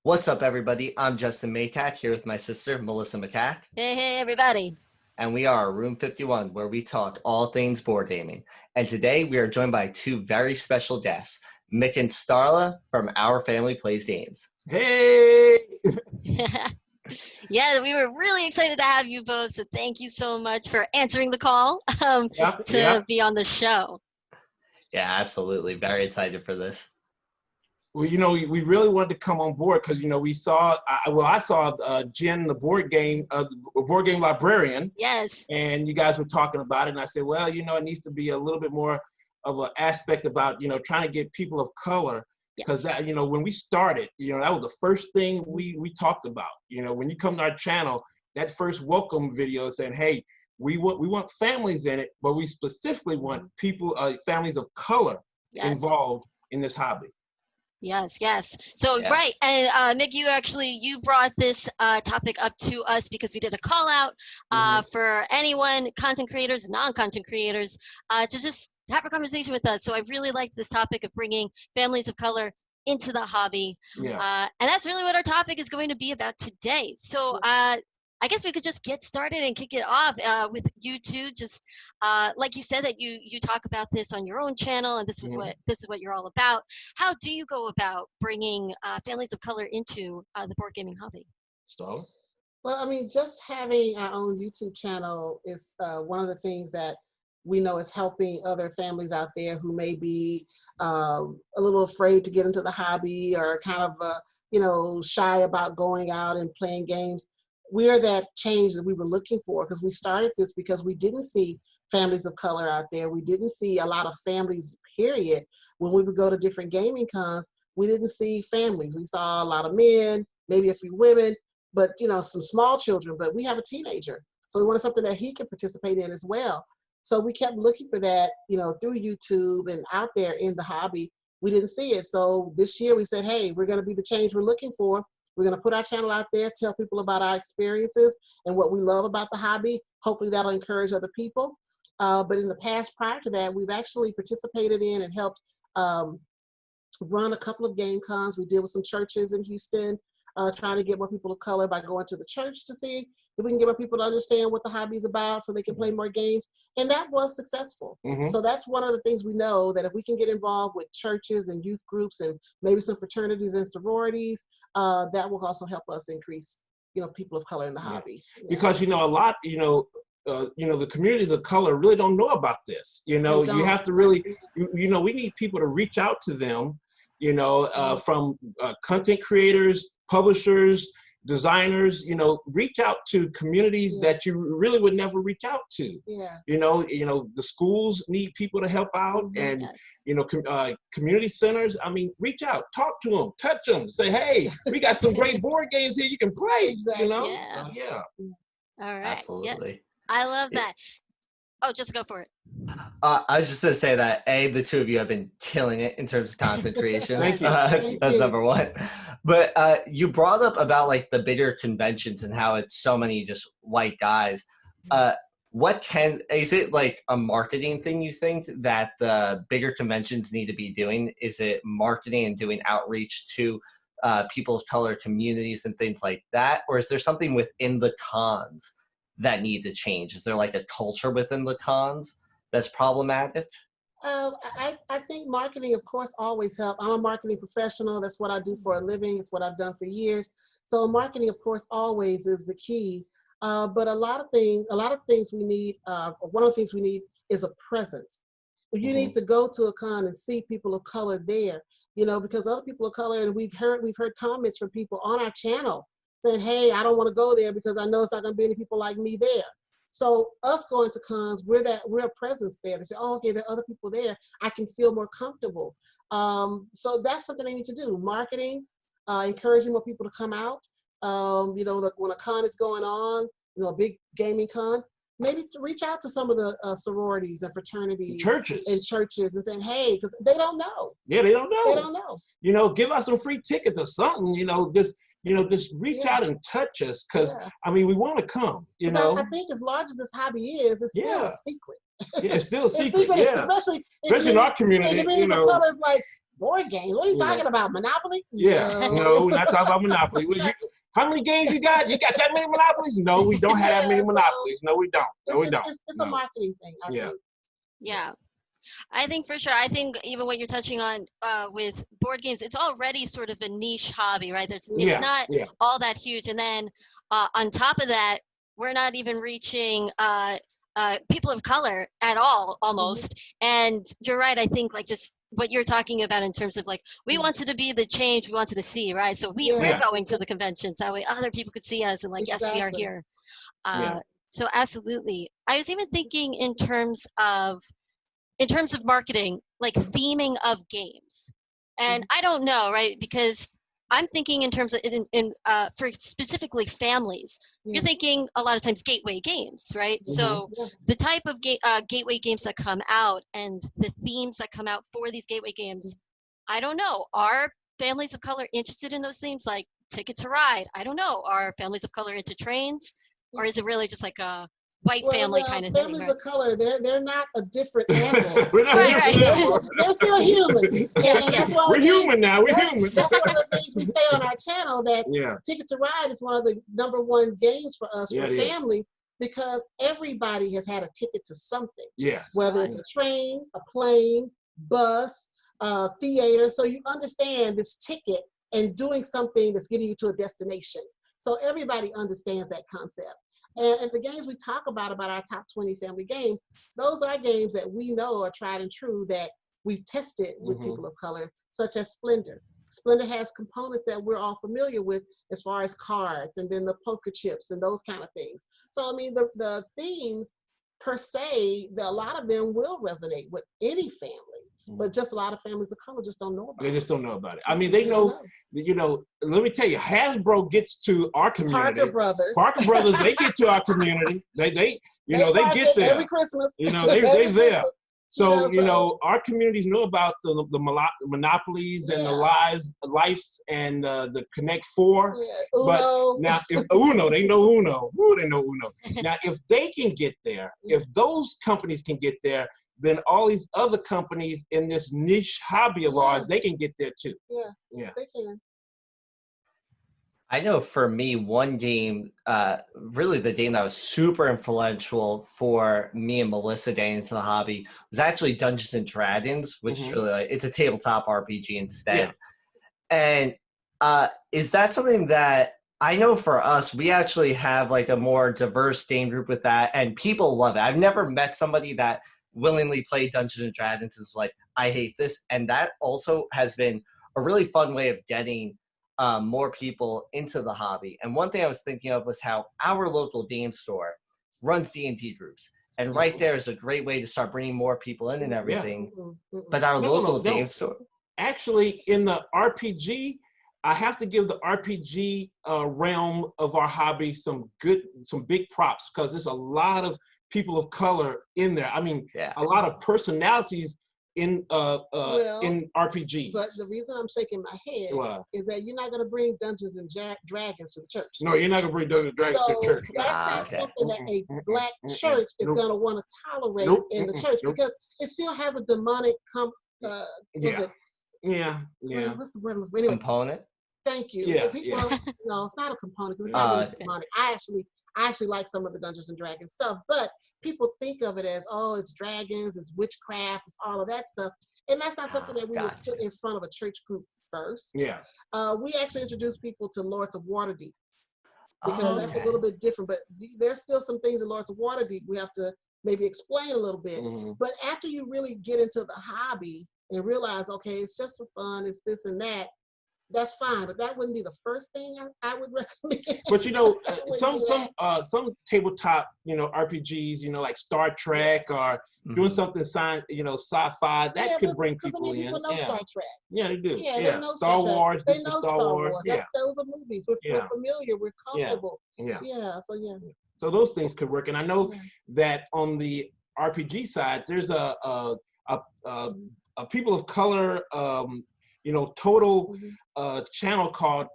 What's up, everybody? I'm Justin Maycack here with my sister, Melissa McCack, Hey, everybody. and we are Room 51, where we talk all things board gaming. And today we are joined by two very special guests, Mick and Starla from Our Family Plays Games. Hey! Yeah, we were really excited to have you both, so thank you so much for answering the call to be on the show. Yeah, absolutely. Very excited for this. Well, we really wanted to come on board because, we saw, I saw Jen, the board game librarian. Yes. And you guys were talking about it. And I said, well, it needs to be a little bit more of an aspect about, trying to get people of color. Because that, when we started, that was the first thing we talked about. When you come to our channel, that first welcome video saying, hey, we want families in it, but we specifically want people, families of color involved in this hobby. Yes. So, right. And Mick, you brought this topic up to us because we did a call out for anyone, content creators, non-content creators, to just have a conversation with us. So I really liked this topic of bringing families of color into the hobby. And that's really what our topic is going to be about today. So I guess we could just get started and kick it off with you two. Just like you said that you talk about this on your own channel, and this is what you're all about. How do you go about bringing families of color into the board gaming hobby? So, well, just having our own YouTube channel is one of the things that we know is helping other families out there who may be a little afraid to get into the hobby or kind of shy about going out and playing games. We're that change that we were looking for, because we started this because we didn't see families of color out there. We didn't see a lot of families, period. When we would go to different gaming cons, we didn't see families. We saw a lot of men, maybe a few women, but some small children. But we have a teenager, so we wanted something that he could participate in as well. So we kept looking for that, through YouTube and out there in the hobby. We didn't see it. So this year we said, hey, we're going to be the change we're looking for. We're going to put our channel out there, tell people about our experiences and what we love about the hobby. Hopefully that'll encourage other people. But in the past, prior to that, we've actually participated in and helped run a couple of game cons. We did with some churches in Houston, trying to get more people of color by going to the church to see if we can get more people to understand what the hobby is about so they can play more games. And that was successful. So that's one of the things we know, that if we can get involved with churches and youth groups and maybe some fraternities and sororities, that will also help us increase, people of color in the hobby. Because, a lot, the communities of color really don't know about this. You have to really, we need people to reach out to them, from content creators, publishers, designers, reach out to communities that you really would never reach out to. The schools need people to help out, and community centers. Reach out, talk to them, touch them, say, hey, we got some great board games here you can play. So, All right. Absolutely. Yes. I love that. Oh, just go for it. I was just going to say that, the two of you have been killing it in terms of content creation. Thank you. That's number one. But you brought up about the bigger conventions and how it's so many just white guys. Is it a marketing thing, you think, that the bigger conventions need to be doing? Is it marketing and doing outreach to people of color communities and things like that? Or is there something within the cons that need to change? Is there a culture within the cons that's problematic? I think marketing, of course, always helps. I'm a marketing professional. That's what I do for a living. It's what I've done for years. So marketing, of course, always is the key. But a lot of things we need, one of the things we need is a presence. You need to go to a con and see people of color there, because other people of color, and we've heard comments from people on our channel saying, hey, I don't want to go there because I know it's not going to be any people like me there. So us going to cons, we're a presence there to say, oh, okay, there are other people there. I can feel more comfortable. So that's something they need to do. Marketing, encouraging more people to come out. When a con is going on, a big gaming con, maybe to reach out to some of the sororities and fraternities, churches and saying, hey, because they don't know. Yeah, they don't know. They don't know. Give us some free tickets or something. Just reach out and touch us, because we want to come. I think as large as this hobby is, it's still a secret. Yeah, it's still a secret. Especially in our community. Communities of color is board games. What are you talking about? Monopoly? Yeah. No, we're not talking about Monopoly. How many games you got? You got that many Monopolies? No, we don't have that many Monopolies. No, we don't. No, we don't. It's a marketing thing, I think. Yeah. I think for sure. I think even what you're touching on with board games, it's already sort of a niche hobby, right? It's not all that huge. And then on top of that, we're not even reaching people of color at all, almost. And you're right. I think like just what you're talking about in terms of like, we wanted to be the change we wanted to see, right? So we're going to the conventions. That way other people could see us and like, yes, we are here. So absolutely. I was even thinking in terms of marketing, like theming of games. And I don't know, right? Because I'm thinking in terms of for specifically families, you're thinking a lot of times gateway games, right? So the type of gateway games that come out and the themes that come out for these gateway games, I don't know. Are families of color interested in those themes, like Ticket to Ride? I don't know. Are families of color into trains? Or is it really just like a white family kind of thing? Families of color, they're not a different animal. Right. They're still human. And that's why we're human now. We're human. That's one of the things we say on our channel, that Ticket to Ride is one of the #1 games for us, for families, because everybody has had a ticket to something. Yes. Whether it's a train, a plane, bus, theater. So you understand this ticket and doing something that's getting you to a destination. So everybody understands that concept. And the games we talk about our top 20 family games, those are games that we know are tried and true, that we've tested with people of color, such as Splendor. Splendor has components that we're all familiar with as far as cards and then the poker chips and those kind of things. So, I mean, the themes per se, a lot of them will resonate with any family. But just a lot of families of color just don't know about it. They just don't know about it. I mean, they know, you know, let me tell you, Hasbro gets to our community. Parker Brothers, they get to our community. They get there. Every Christmas. You know, they're there. So, you know, our communities know about the monopolies and the lives and the Connect Four. But now, if Uno, they know Uno. Ooh, they know Uno. Now, if they can get there, if those companies can get there, then all these other companies in this niche hobby of ours, they can get there too. Yeah, they can. I know for me, one game, really the game that was super influential for me and Melissa getting into the hobby was actually Dungeons and Dragons, which is really like, it's a tabletop RPG instead. And is that something that, I know for us, we actually have like a more diverse game group with that, and people love it. I've never met somebody that willingly played Dungeons and Dragons is like, I hate this. And that also has been a really fun way of getting more people into the hobby. And one thing I was thinking of was how our local game store runs D&D groups. And right there is a great way to start bringing more people in and everything. But our local game store. Actually, in the RPG, I have to give the RPG realm of our hobby some big props, because there's a lot of people of color in there. I mean, a lot of personalities in RPGs. But the reason I'm shaking my head is that you're not going to bring Dungeons and Dragons to the church. No, you're not going to bring Dungeons and Dragons to the church. That's not something that a black church is going to want to tolerate in the church, because it still has a demonic what's the word? Anyway, component? Thank you. So people, no, it's not a component, because it's not really demonic. I actually like some of the Dungeons and Dragons stuff, but people think of it as, oh, it's dragons, it's witchcraft, it's all of that stuff. And that's not something that we would put in front of a church group first. We actually introduce people to Lords of Waterdeep, because that's a little bit different, but there's still some things in Lords of Waterdeep we have to maybe explain a little bit. But after you really get into the hobby and realize, okay, it's just for fun, it's this and that, that's fine, but that wouldn't be the first thing I would recommend. But you know, some tabletop, you know, RPGs, you know, like Star Trek or doing something sci-fi, that could bring people in. People know Star Trek. Yeah, they do. Yeah, they know Star Wars. They know Star Wars. Those are movies. We're familiar. We're comfortable. So those things could work, and I know that on the RPG side, there's a people of color, total channel called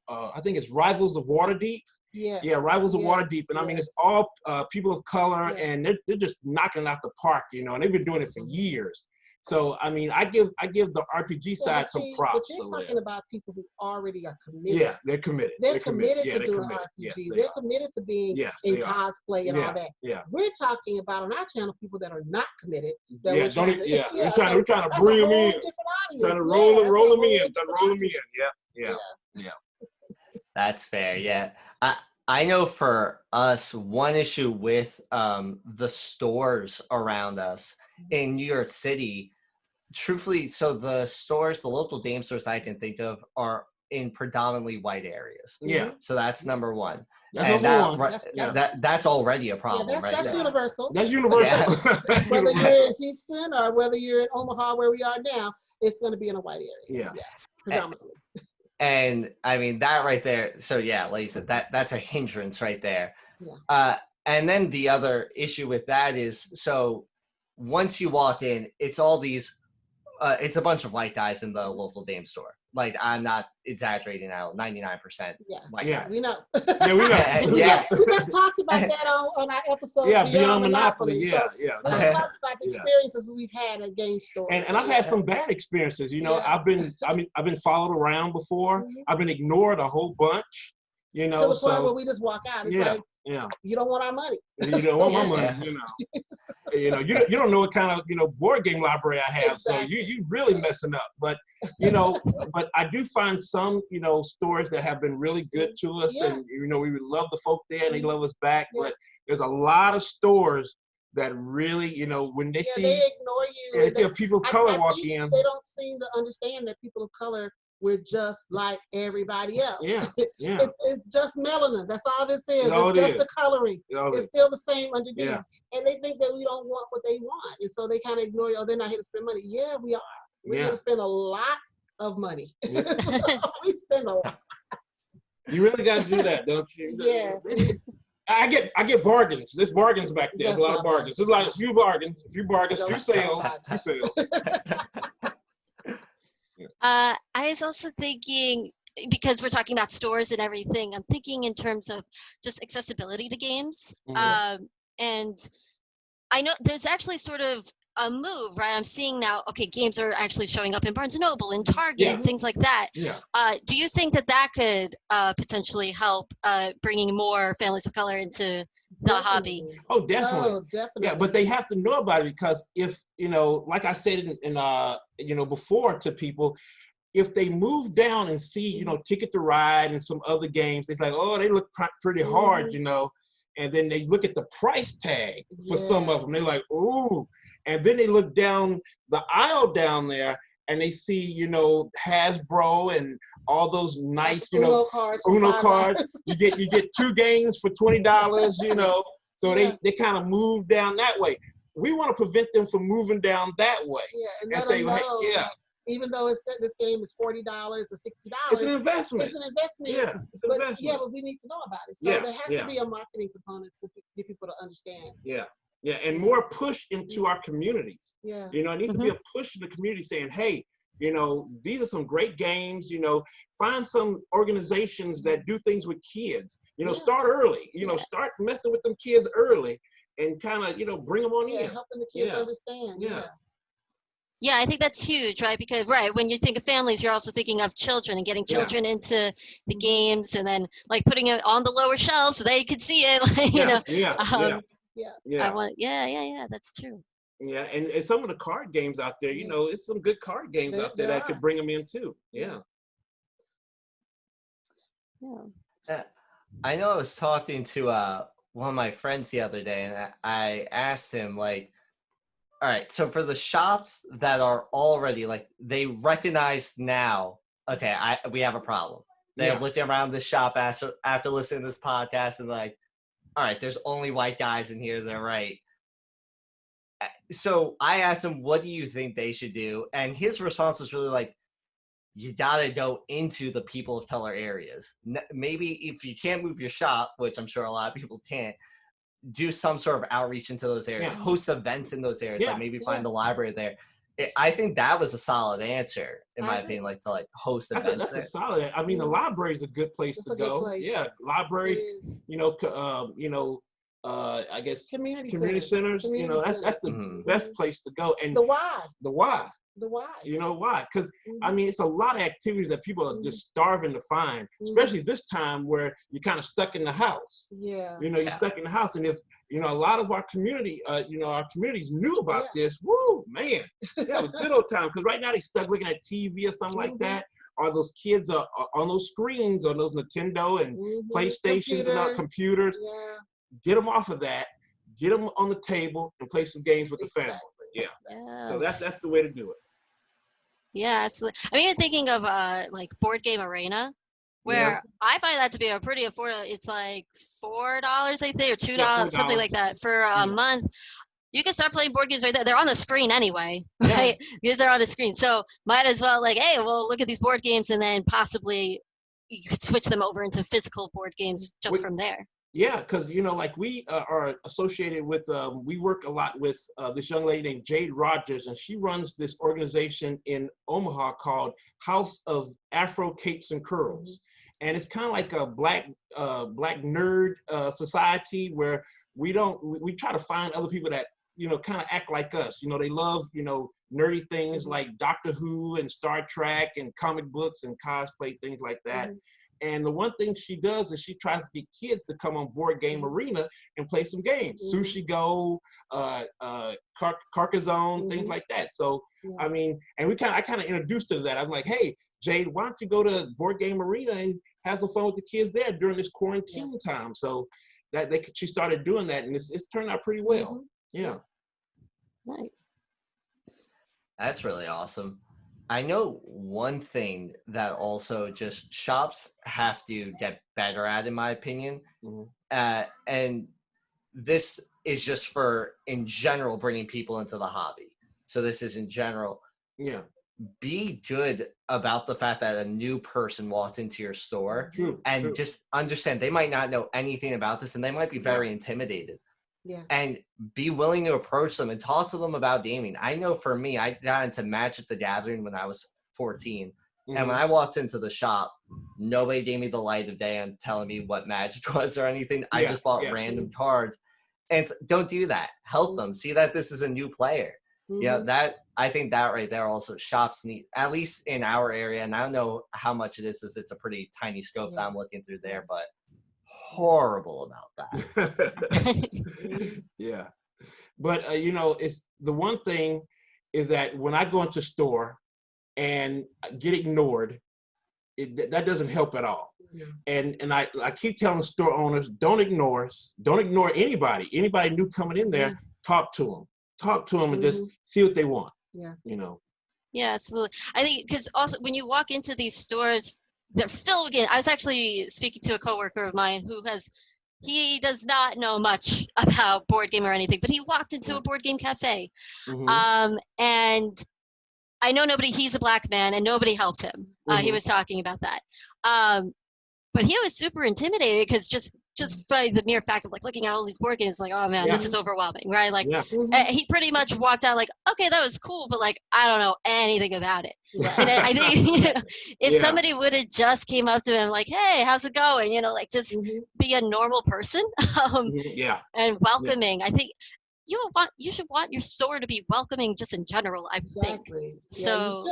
I think it's Rivals of Waterdeep. Rivals of Waterdeep, and I mean, it's all people of color, and they're just knocking it out the park, you know, and they've been doing it for years. So I mean, I give the RPG side some props. But you're talking about people who already are committed. Yeah, they're committed. They're committed to doing committed. RPGs. Yes, they're committed to being in cosplay and all that. Yeah. We're talking about on our channel people that are not committed. That We're trying to bring them in. Trying to roll them in. Yeah. That's fair. Yeah. I know for us, one issue with the stores around us in New York City, truthfully, so the stores, the local game stores I can think of are in predominantly white areas. Yeah. So that's number one. That's that's already a problem, right? That's universal. That's universal. Yeah. Whether you're in Houston or whether you're in Omaha, where we are now, it's going to be in a white area. Yeah. Predominantly. And I mean that right there. So yeah, like you said, that's a hindrance right there. Yeah. And then the other issue with that is, so once you walk in, it's all these, it's a bunch of white guys in the local game store. Like, I'm not exaggerating now, 99% white guys. We know. Yeah, we know. We just talked about that on our episode. Yeah, Beyond Monopoly. So we just talked about the experiences we've had at game stores. And I've had some bad experiences. You know, I've been followed around before. Mm-hmm. I've been ignored a whole bunch. You know, to the point where we just walk out. It's like, you don't want our money. You don't want my money. You don't know what kind of board game library I have. Exactly. So you really messing up. But but I do find some stores that have been really good to us, and we love the folk there and they love us back. But there's a lot of stores that really when they see they ignore you. And they see people of color walk in. They don't seem to understand that people of color, we're just like everybody else. Yeah. It's just melanin. That's all this is. It's just the coloring. It's still the same underneath. Yeah. And they think that we don't want what they want. And so they kind of ignore you. Oh, they're not here to spend money. Yeah, we are. We're here to spend a lot of money. Yeah. We spend a lot. You really got to do that, don't you? Yeah. I get bargains. There's bargains back there. There's a lot of bargains. There's like a few bargains, few sales. I was also thinking, because we're talking about stores and everything, I'm thinking in terms of just accessibility to games. Mm-hmm. And I know there's actually sort of a move, right? I'm seeing now, okay, games are actually showing up in Barnes & Noble, in Target, things like that. Yeah. Do you think that could potentially help bringing more families of color into the hobby? Oh, definitely. Oh, definitely. Yeah, but they have to know about it, because if, like I said in before to people, if they move down and see, Ticket to Ride and some other games, it's like, oh, they look pretty hard, and then they look at the price tag for some of them. They're like, ooh. And then they look down the aisle down there and they see, Hasbro and all those nice, Uno cards. You get 2 games for $20, So they kind of move down that way. We want to prevent them from moving down that way. Yeah, and say, hey, even though this game is $40 or $60, it's an investment. It's an investment. Yeah, it's an investment. Yeah, but we need to know about it. So there has to be a marketing component to get people to understand. Yeah, and more push into our communities. Yeah. It needs to be a push in the community saying, hey, these are some great games, find some organizations that do things with kids, start early, start messing with them kids early and kind of, bring them on in. Helping the kids understand. Yeah, I think that's huge, right? Because, when you think of families, you're also thinking of children and getting children into the games, and then like putting it on the lower shelf so they could see it, that's true. Yeah, and some of the card games out there, it's some good card games out there that could bring them in too. Yeah. I know I was talking to one of my friends the other day, and I asked him, like, all right, so for the shops that are already, like, they recognize now, okay, we have a problem. They're looking around the shop after listening to this podcast and like, all right, there's only white guys in here, they're right. So I asked him, what do you think they should do? And his response was really like, you gotta go into the people of color areas. Maybe if you can't move your shop, which I'm sure a lot of people can't, do some sort of outreach into those areas, host events in those areas, like maybe find the library there. I think that was a solid answer, in my opinion, like to host events. That's a solid. I mean, the library is a good place to go. Yeah, libraries. I guess community centers. You know, that's the best place to go. And the why. You know why? Because I mean, it's a lot of activities that people are just starving to find, especially this time where you're kind of stuck in the house. Yeah. You know, you're stuck in the house, and if you know, a lot of our community, you know, our communities knew about this. Woo, man, that was good old time. Because right now they stuck looking at TV or something like that. Or those kids are on those screens, on those Nintendo and PlayStations and our computers. Yeah. Get them off of that. Get them on the table and play some games with the family. Yeah. Yes. So that's the way to do it. Yeah, absolutely. I'm even thinking of like Board Game Arena, where I find that to be a pretty affordable. It's like $4, I think, or $2, something like that for a month. You can start playing board games right there. They're on the screen anyway, right? Because they're on the screen. So might as well like, hey, well, look at these board games, and then possibly you could switch them over into physical board games just from there. Yeah, because you know, like we are associated with, we work a lot with this young lady named Jade Rogers, and she runs this organization in Omaha called House of Afro Capes and Curls, and it's kind of like a black nerd society where we try to find other people that you know kind of act like us. You know, they love you know nerdy things like Doctor Who and Star Trek and comic books and cosplay, things like that. And the one thing she does is she tries to get kids to come on Board Game Arena and play some games, Sushi Go, Carcassonne, things like that. So I mean, and I kind of introduced her to that. I'm like, hey, Jade, why don't you go to Board Game Arena and have some fun with the kids there during this quarantine time? So she started doing that, and it's turned out pretty well. Yeah. Nice. That's really awesome. I know one thing that also just shops have to get better at, in my opinion, and this is just for, in general, bringing people into the hobby. So this is in general. Yeah. Be good about the fact that a new person walks into your store and just understand they might not know anything about this, and they might be very intimidated. Yeah. And be willing to approach them and talk to them about gaming. I know for me, I got into Magic the Gathering when I was 14. And when I walked into the shop, nobody gave me the light of day on telling me what Magic was or anything. I just bought random cards. And don't do that. Help them. See that this is a new player. Yeah, I think that right there also shops need, at least in our area, and I don't know how much it is, it's a pretty tiny scope that I'm looking through there, but horrible about that. Yeah. But you know, it's the one thing is that when I go into store and get ignored, that doesn't help at all. And I keep telling store owners, don't ignore us, don't ignore anybody new coming in there. Talk to them and just see what they want. You know. Yeah, absolutely. I think because also when you walk into these stores, they're filled again. I was actually speaking to a coworker of mine he does not know much about board game or anything, but he walked into a board game cafe. And I know he's a black man, and nobody helped him. He was talking about that. But he was super intimidated because just by the mere fact of like looking at all these board games, like, oh man, this is overwhelming, right? Like he pretty much walked out like, okay, that was cool, but like I don't know anything about it. And I think if somebody would have just came up to him like, hey, how's it going? You know, like just be a normal person and welcoming. I think you should want your store to be welcoming just in general, I think. So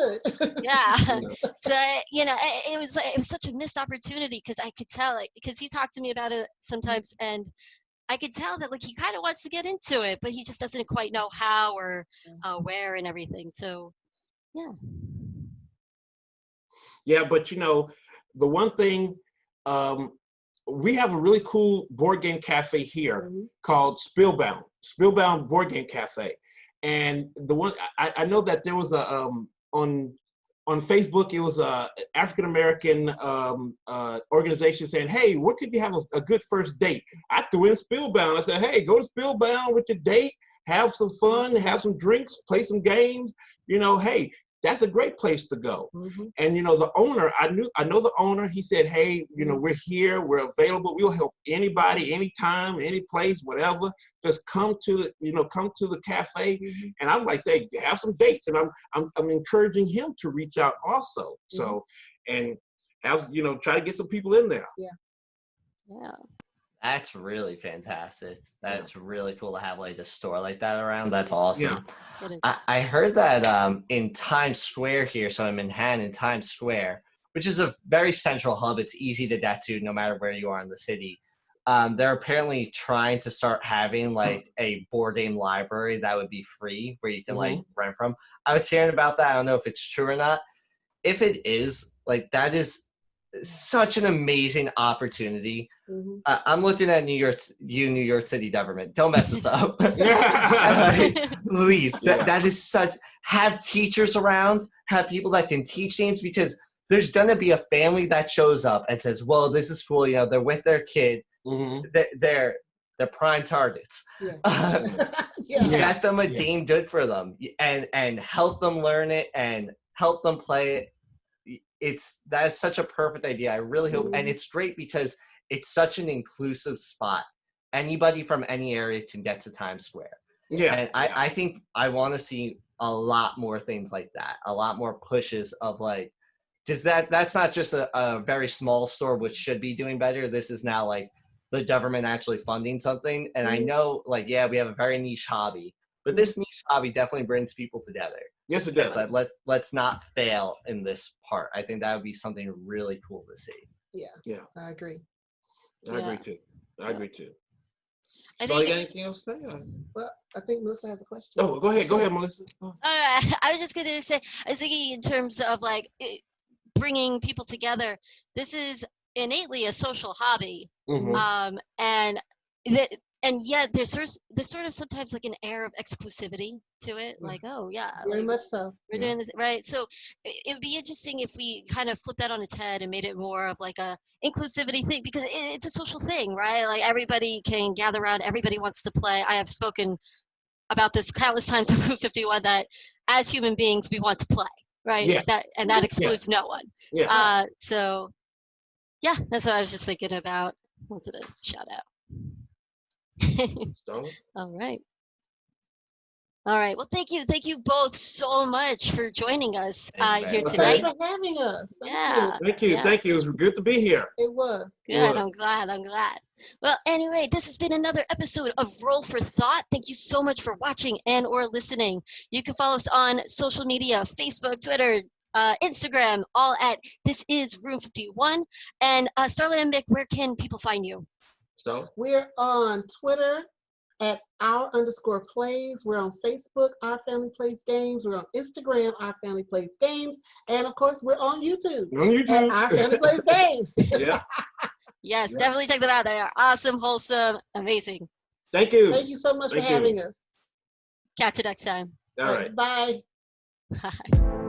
so you know, it was such a missed opportunity because I could tell, like, because he talked to me about it sometimes, and I could tell that like he kind of wants to get into it, but he just doesn't quite know how or where and everything. So but you know, the one thing, we have a really cool board game cafe here called Spellbound Board Game Cafe. And the one, I know that there was a, on Facebook, it was a African-American organization saying, hey, where could you have a good first date? I threw in Spellbound. I said, hey, go to Spellbound with your date, have some fun, have some drinks, play some games. You know, hey, that's a great place to go. And you know, the owner, I know the owner. He said, hey, you know, we're here, we're available, we'll help anybody, anytime, any place, whatever. Just come to the cafe. And I'm like, say, have some dates. And I'm encouraging him to reach out also. So, and have, you know, try to get some people in there. That's really fantastic. That's really cool to have like a store like that around. That's awesome. Yeah. It is. I heard that in Times Square here, so in Manhattan, Times Square, which is a very central hub. It's easy to get to no matter where you are in the city. They're apparently trying to start having like a board game library that would be free where you can like rent from. I was hearing about that. I don't know if it's true or not. If it is, like that is such an amazing opportunity. I'm looking at New York City government. Don't mess this up. Please, that is such. Have teachers around. Have people that can teach games, because there's gonna be a family that shows up and says, "Well, this is cool." You know, they're with their kid. They're prime targets. Get them a game good for them, and help them learn it and help them play it. That is such a perfect idea. I really hope, and it's great because it's such an inclusive spot. Anybody from any area can get to Times Square. And I think I want to see a lot more things like that, a lot more pushes of like, because that's not just a very small store, which should be doing better. This is now like the government actually funding something. And I know, like, we have a very niche hobby, but this niche hobby definitely brings people together. Yes, it does. Like, let's not fail in this part. I think that would be something really cool to see. Yeah. I agree. I agree too. I So, think. you got anything else to say? Well, I think Melissa has a question. Oh, go ahead, Melissa. I was just gonna say, I was thinking in terms of like bringing people together. This is innately a social hobby, and yet there's sort of sometimes like an air of exclusivity to it, like, oh yeah, very like, much so. We're doing this, right? So it would be interesting if we kind of flip that on its head and made it more of like a inclusivity thing, because it's a social thing, right? Like everybody can gather around, everybody wants to play. I have spoken about this countless times on Route 51 that as human beings we want to play, right? That excludes no one. So yeah, that's what I was just thinking about. Wanted to shout out. All right. Well, thank you both so much for joining us here tonight. Thanks for having us. Thank you. It was good to be here. It was. Good. I'm glad. Well, anyway, this has been another episode of Roll for Thought. Thank you so much for watching and or listening. You can follow us on social media, Facebook, Twitter, Instagram, all at This Is Room 51. And Starla and Mick, where can people find you? So we're on Twitter at @our_plays. We're on Facebook, Our Family Plays Games. We're on Instagram, Our Family Plays Games. And of course, we're on YouTube. At Our Family Plays Games. Yes, definitely check them out. They are awesome, wholesome, amazing. Thank you. Thank you so much for having us. Catch you next time. All right. Bye. Bye.